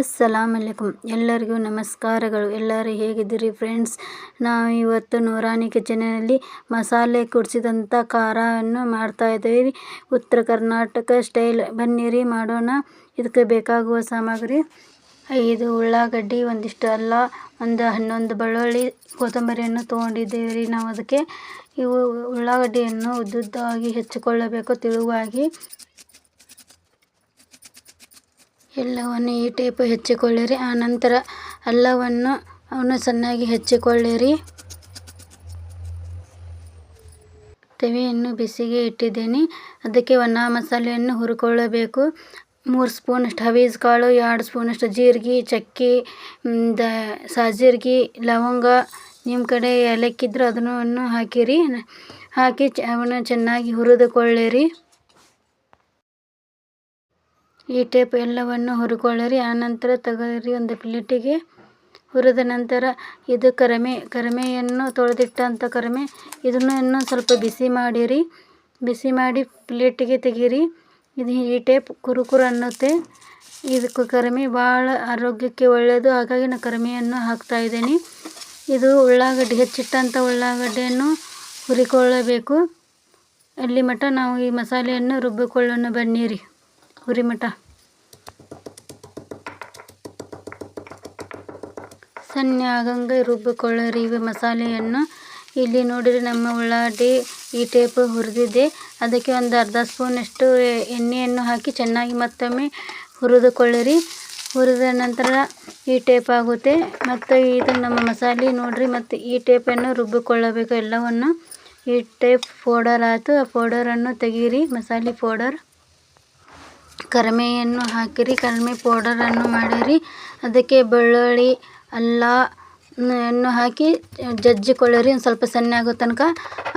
ಅಸ್ಸಲಾಮ್ ಅಲೈಕುಮ್. ಎಲ್ಲರಿಗೂ ನಮಸ್ಕಾರಗಳು. ಎಲ್ಲರೂ ಹೇಗಿದ್ದೀರಿ ಫ್ರೆಂಡ್ಸ್? ನಾವು ಇವತ್ತು ನೂರಾನಿ ಕಿಚನಿನಲ್ಲಿ ಮಸಾಲೆ ಕುಡಿಸಿದಂಥ ಖಾರವನ್ನು ಮಾಡ್ತಾಯಿದ್ದೀವಿ, ಉತ್ತರ ಕರ್ನಾಟಕ ಸ್ಟೈಲ್. ಬನ್ನಿರಿ ಮಾಡೋಣ. ಇದಕ್ಕೆ ಬೇಕಾಗುವ ಸಾಮಗ್ರಿ: 5 ಉಳ್ಳಾಗಡ್ಡಿ, ಒಂದಿಷ್ಟು ಅಲ್ಲ, ಒಂದು 11 ಬೆಳ್ಳುಳ್ಳಿ, ಕೊತ್ತಂಬರಿಯನ್ನು ತೊಗೊಂಡಿದ್ದೇವೆ ರೀ. ನಾವು ಅದಕ್ಕೆ ಇವು ಉಳ್ಳಾಗಡ್ಡಿಯನ್ನು ಉದ್ದುದ್ದಾಗಿ ಹೆಚ್ಚಿಕೊಳ್ಳಬೇಕು, ತೆಳುವಾಗಿ. ಎಲ್ಲವನ್ನು ಈ ಟೈಪ್ ಹೆಚ್ಚಿಕೊಳ್ಳಿರಿ. ಆನಂತರ ಅಲ್ಲವನ್ನು ಸಣ್ಣಾಗಿ ಹೆಚ್ಚಿಕೊಳ್ಳಿರಿ. ತವೆಯನ್ನು ಬಿಸಿಗೆ ಇಟ್ಟಿದ್ದೇನೆ. ಅದಕ್ಕೆ ಒಣ ಮಸಾಲೆಯನ್ನು ಹುರಿಕೊಳ್ಳಬೇಕು. 3 ಸ್ಪೂನಷ್ಟು ಹವೀಜ್ ಕಾಳು, 2 ಸ್ಪೂನಷ್ಟು ಜೀರಿಗೆ, ಚಕ್ಕೆ, ಸಾಜೀರಿಗೆ, ಲವಂಗ, ನಿಮ್ಮ ಕಡೆ ಏಲಕ್ಕಿ ಇದ್ರೆ ಅದನ್ನು ಹಾಕಿರಿ. ಹಾಕಿ ಅವನ್ನ ಚೆನ್ನಾಗಿ ಹುರಿದುಕೊಳ್ಳಿರಿ. ಈ ಟೈಪ್ ಎಲ್ಲವನ್ನು ಹುರಿಕೊಳ್ಳಿರಿ. ಆನಂತರ ತೆಗೆದಿರಿ ಒಂದು ಪ್ಲೇಟಿಗೆ. ಹುರಿದ ನಂತರ ಇದು ಕರಿಮೆಯನ್ನು ತೊಳೆದಿಟ್ಟಂಥ ಕರಿಮೆ, ಇದನ್ನು ಸ್ವಲ್ಪ ಬಿಸಿ ಮಾಡಿರಿ. ಬಿಸಿ ಮಾಡಿ ಪ್ಲೇಟಿಗೆ ತೆಗೀರಿ. ಇದು ಈ ಟೈಪ್ ಕುರುಕುರು ಅನ್ನುತ್ತೆ. ಇದಕ್ಕೆ ಕರಿಮೆ ಭಾಳ ಆರೋಗ್ಯಕ್ಕೆ ಒಳ್ಳೆಯದು, ಹಾಗಾಗಿ ನಾನು ಕರಿಮೆಯನ್ನು ಹಾಕ್ತಾಯಿದ್ದೀನಿ. ಇದು ಉಳ್ಳಾಗಡ್ಡಿ, ಹೆಚ್ಚಿಟ್ಟಂಥ ಉಳ್ಳಾಗಡ್ಡೆಯನ್ನು ಹುರಿಕೊಳ್ಳಬೇಕು. ಅಲ್ಲಿ ಮಟ್ಟ ನಾವು ಈ ಮಸಾಲೆಯನ್ನು ರುಬ್ಬಿಕೊಳ್ಳೋಣ. ಬನ್ನಿರಿ, ಹುರಿ ಮಟ್ಟ ಸಣ್ಣ ಆಗಂಗೆ ರುಬ್ಬಿಕೊಳ್ಳಿರಿ ಇವು ಮಸಾಲೆಯನ್ನು. ಇಲ್ಲಿ ನೋಡಿರಿ, ನಮ್ಮ ಉಳ್ಳಾಗಡ್ಡಿ ಈ ಟೈಪ್ ಹುರಿದಿದ್ದೆ. ಅದಕ್ಕೆ ಒಂದು ಅರ್ಧ ಸ್ಪೂನಷ್ಟು ಎಣ್ಣೆಯನ್ನು ಹಾಕಿ ಚೆನ್ನಾಗಿ ಮತ್ತೊಮ್ಮೆ ಹುರಿದುಕೊಳ್ಳಿರಿ. ಹುರಿದ ನಂತರ ಈ ಟೈಪ್ ಆಗುತ್ತೆ. ಮತ್ತು ಇದು ನಮ್ಮ ಮಸಾಲೆ ನೋಡಿರಿ, ಮತ್ತು ಈ ಟೈಪನ್ನು ರುಬ್ಬಿಕೊಳ್ಳಬೇಕು ಎಲ್ಲವನ್ನು. ಈ ಟೈಪ್ ಪೌಡರ್ ಆಯಿತು. ಆ ಪೌಡರನ್ನು ತೆಗೀರಿ, ಮಸಾಲೆ ಪೌಡರ್. ಕರಿಮೆಯನ್ನು ಹಾಕಿರಿ, ಕರಿಮೆ ಪೌಡರನ್ನು ಮಾಡಿರಿ. ಅದಕ್ಕೆ ಬೆಳ್ಳುಳ್ಳಿ, ಅಲ್ಲವನ್ನು ಹಾಕಿ ಜಜ್ಜಿಕೊಳ್ಳಿರಿ ಒಂದು ಸ್ವಲ್ಪ ಸಣ್ಣ ಆಗೋ ತನಕ.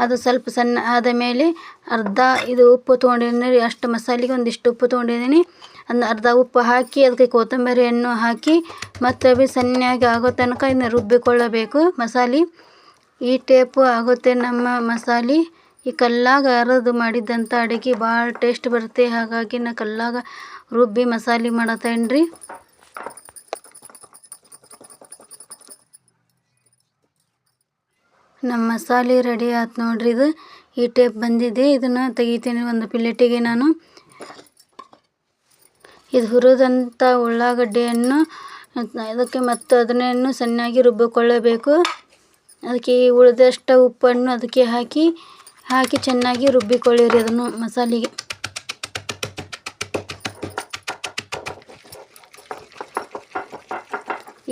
ಅದು ಸ್ವಲ್ಪ ಸಣ್ಣ ಆದ ಮೇಲೆ ಇದು ಉಪ್ಪು ತೊಗೊಂಡಿದ್ದೀನಿ. ಅಷ್ಟು ಮಸಾಲೆಗೆ ಒಂದಿಷ್ಟು ಉಪ್ಪು ತೊಗೊಂಡಿದ್ದೀನಿ. ಅದನ್ನ ಅರ್ಧ ಉಪ್ಪು ಹಾಕಿ ಅದಕ್ಕೆ ಕೊತ್ತಂಬರಿಯನ್ನು ಹಾಕಿ ಮತ್ತೆ ಸಣ್ಣಗೆ ಆಗೋ ತನಕ ಇದನ್ನ ರುಬ್ಬಿಕೊಳ್ಳಬೇಕು ಮಸಾಲೆ. ಈ ಟೈಪು ಆಗುತ್ತೆ ನಮ್ಮ ಮಸಾಲೆ. ಈ ಕಲ್ಲಾಗ ಅರೆದು ಮಾಡಿದ್ದಂಥ ಅಡುಗೆ ಭಾಳ ಟೇಸ್ಟ್ ಬರುತ್ತೆ, ಹಾಗಾಗಿ ನಾನು ಕಲ್ಲಾಗ ರುಬ್ಬಿ ಮಸಾಲೆ ಮಾಡತ್ತೇನ್ರಿ. ನಮ್ಮ ಮಸಾಲೆ ರೆಡಿ ಆಯ್ತು ನೋಡ್ರಿ. ಇದು ಈ ಟೈಪ್ ಬಂದಿದೆ. ಇದನ್ನು ತೆಗಿತೀನಿ ಒಂದು ಪ್ಲೇಟಿಗೆ ನಾನು. ಇದು ಹುರಿದಂಥ ಉಳ್ಳಾಗಡ್ಡೆಯನ್ನು ಅದಕ್ಕೆ ಮತ್ತು ಅದನ್ನು ಸಣ್ಣಾಗಿ ರುಬ್ಬಿಕೊಳ್ಳಬೇಕು. ಅದಕ್ಕೆ ಉಳಿದಷ್ಟು ಉಪ್ಪನ್ನು ಅದಕ್ಕೆ ಹಾಕಿ ಚೆನ್ನಾಗಿ ರುಬ್ಬಿಕೊಳ್ಳಿರಿ ಅದನ್ನು ಮಸಾಲೆಗೆ.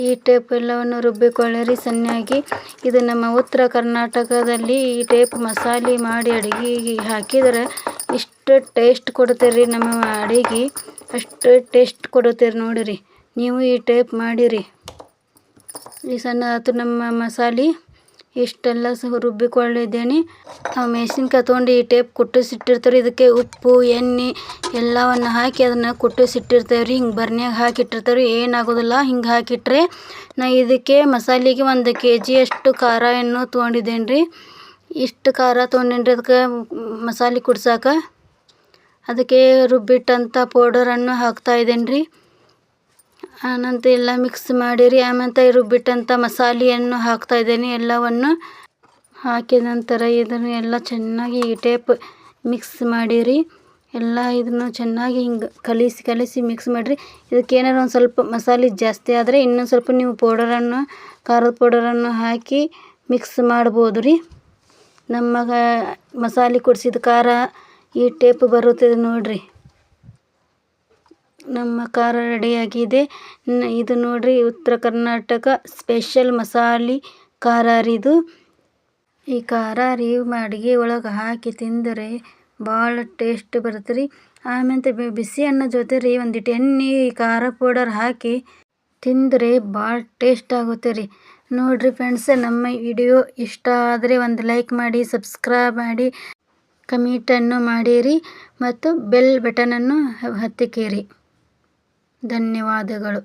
ಈ ಟೈಪ್ ಎಲ್ಲವನ್ನು ರುಬ್ಬಿಕೊಳ್ಳಿರಿ ಸಣ್ಣಾಗಿ. ಇದು ನಮ್ಮ ಉತ್ತರ ಕರ್ನಾಟಕದಲ್ಲಿ ಈ ಟೈಪ್ ಮಸಾಲೆ ಮಾಡಿ ಅಡುಗೆಗೆ ಹಾಕಿದರೆ ಇಷ್ಟು ಟೇಸ್ಟ್ ಕೊಡ್ತೀರಿ ನಮ್ಮ ಅಡುಗೆ, ಅಷ್ಟು ಟೇಸ್ಟ್ ಕೊಡುತ್ತೀರಿ ನೋಡಿರಿ. ನೀವು ಈ ಟೈಪ್ ಮಾಡಿರಿ. ಈ ಸಣ್ಣ ಆಯ್ತು ನಮ್ಮ ಮಸಾಲೆ. ಇಷ್ಟೆಲ್ಲ ರುಬ್ಬಿಕೊಂಡಿದ್ದೇನೆ. ನಾವು ಮೆಣಸಿನ್ಕಾಯಿ ತೊಗೊಂಡು ಈ ಟೈಪ್ ಕುಟ್ಟಿಸಿಟ್ಟಿರ್ತೀವಿ. ಇದಕ್ಕೆ ಉಪ್ಪು, ಎಣ್ಣೆ ಎಲ್ಲವನ್ನು ಹಾಕಿ ಅದನ್ನು ಕುಟ್ಟಿಸಿಟ್ಟಿರ್ತೇವೆ ರೀ. ಹಿಂಗೆ ಬರ್ನ್ಯಾಗ ಹಾಕಿಟ್ಟಿರ್ತೇವೆ, ಏನಾಗೋದಿಲ್ಲ ಹಿಂಗೆ ಹಾಕಿಟ್ರೆ. ನಾ ಇದಕ್ಕೆ ಮಸಾಲೆಗೆ 1 kg ಅಷ್ಟು ಖಾರವನ್ನು ತೊಗೊಂಡಿದ್ದೇನೆ ರೀ. ಇಷ್ಟು ಖಾರ ತೊಗೊಂಡೇನಿ ರೀ ಅದಕ್ಕೆ ಮಸಾಲೆ ಕುಡ್ಸಾಕ. ಅದಕ್ಕೆ ರುಬ್ಬಿಟ್ಟಂಥ ಪೌಡರನ್ನು ಹಾಕ್ತಾಯಿದ್ದೇನೆ ರೀ. ಆನಂತರ ಎಲ್ಲ ಮಿಕ್ಸ್ ಮಾಡಿರಿ. ಆಮೇಲೆ ರುಬ್ಬಿಟ್ಟಂಥ ಮಸಾಲೆಯನ್ನು ಹಾಕ್ತಾಯಿದ್ದೇನೆ. ಎಲ್ಲವನ್ನು ಹಾಕಿದ ನಂತರ ಇದನ್ನು ಎಲ್ಲ ಚೆನ್ನಾಗಿ ಈ ಟೈಪ್ ಮಿಕ್ಸ್ ಮಾಡಿರಿ. ಎಲ್ಲ ಇದನ್ನು ಚೆನ್ನಾಗಿ ಹಿಂಗೆ ಕಲಿಸಿ ಮಿಕ್ಸ್ ಮಾಡಿರಿ. ಇದಕ್ಕೆ ಏನಾರು ಒಂದು ಸ್ವಲ್ಪ ಮಸಾಲೆ ಜಾಸ್ತಿ ಆದರೆ ಇನ್ನೊಂದು ಸ್ವಲ್ಪ ನೀವು ಖಾರದ ಪೌಡರನ್ನು ಹಾಕಿ ಮಿಕ್ಸ್ ಮಾಡ್ಬೋದು ರೀ. ನಮ್ಮ ಮಸಾಲೆ ಕುಡಿಸಿದ ಖಾರ ಈ ಟೈಪ್ ಬರುತ್ತದೆ ನೋಡಿರಿ. ನಮ್ಮ ಖಾರ ರೆಡಿಯಾಗಿದೆ. ಇದು ನೋಡಿರಿ, ಉತ್ತರ ಕರ್ನಾಟಕ ಸ್ಪೆಷಲ್ ಮಸಾಲೆ ಖಾರ ರೀ ಇದು. ಈ ಖಾರ ರೀ ಅಡುಗೆ ಒಳಗೆ ಹಾಕಿ ತಿಂದರೆ ಭಾಳ ಟೇಸ್ಟ್ ಬರುತ್ತೆ ರೀ. ಆಮೇಲೆ ಬಿಸಿ ಅನ್ನ ಜೊತೆ ರೀ ಒಂದಿಟ್ಟು ಎಣ್ಣೆ ಖಾರ ಪೌಡರ್ ಹಾಕಿ ತಿಂದರೆ ಭಾಳ ಟೇಸ್ಟ್ ಆಗುತ್ತೆ ರೀ. ನೋಡಿರಿ ಫ್ರೆಂಡ್ಸ್, ನಮ್ಮ ವಿಡಿಯೋ ಇಷ್ಟ ಆದರೆ ಒಂದು ಲೈಕ್ ಮಾಡಿ, ಸಬ್ಸ್ಕ್ರೈಬ್ ಮಾಡಿ, ಕಮೆಂಟನ್ನು ಮಾಡಿರಿ ಮತ್ತು ಬೆಲ್ ಬಟನನ್ನು ಹತ್ತಿಕ್ಕೇರಿ. ಧನ್ಯವಾದಗಳು.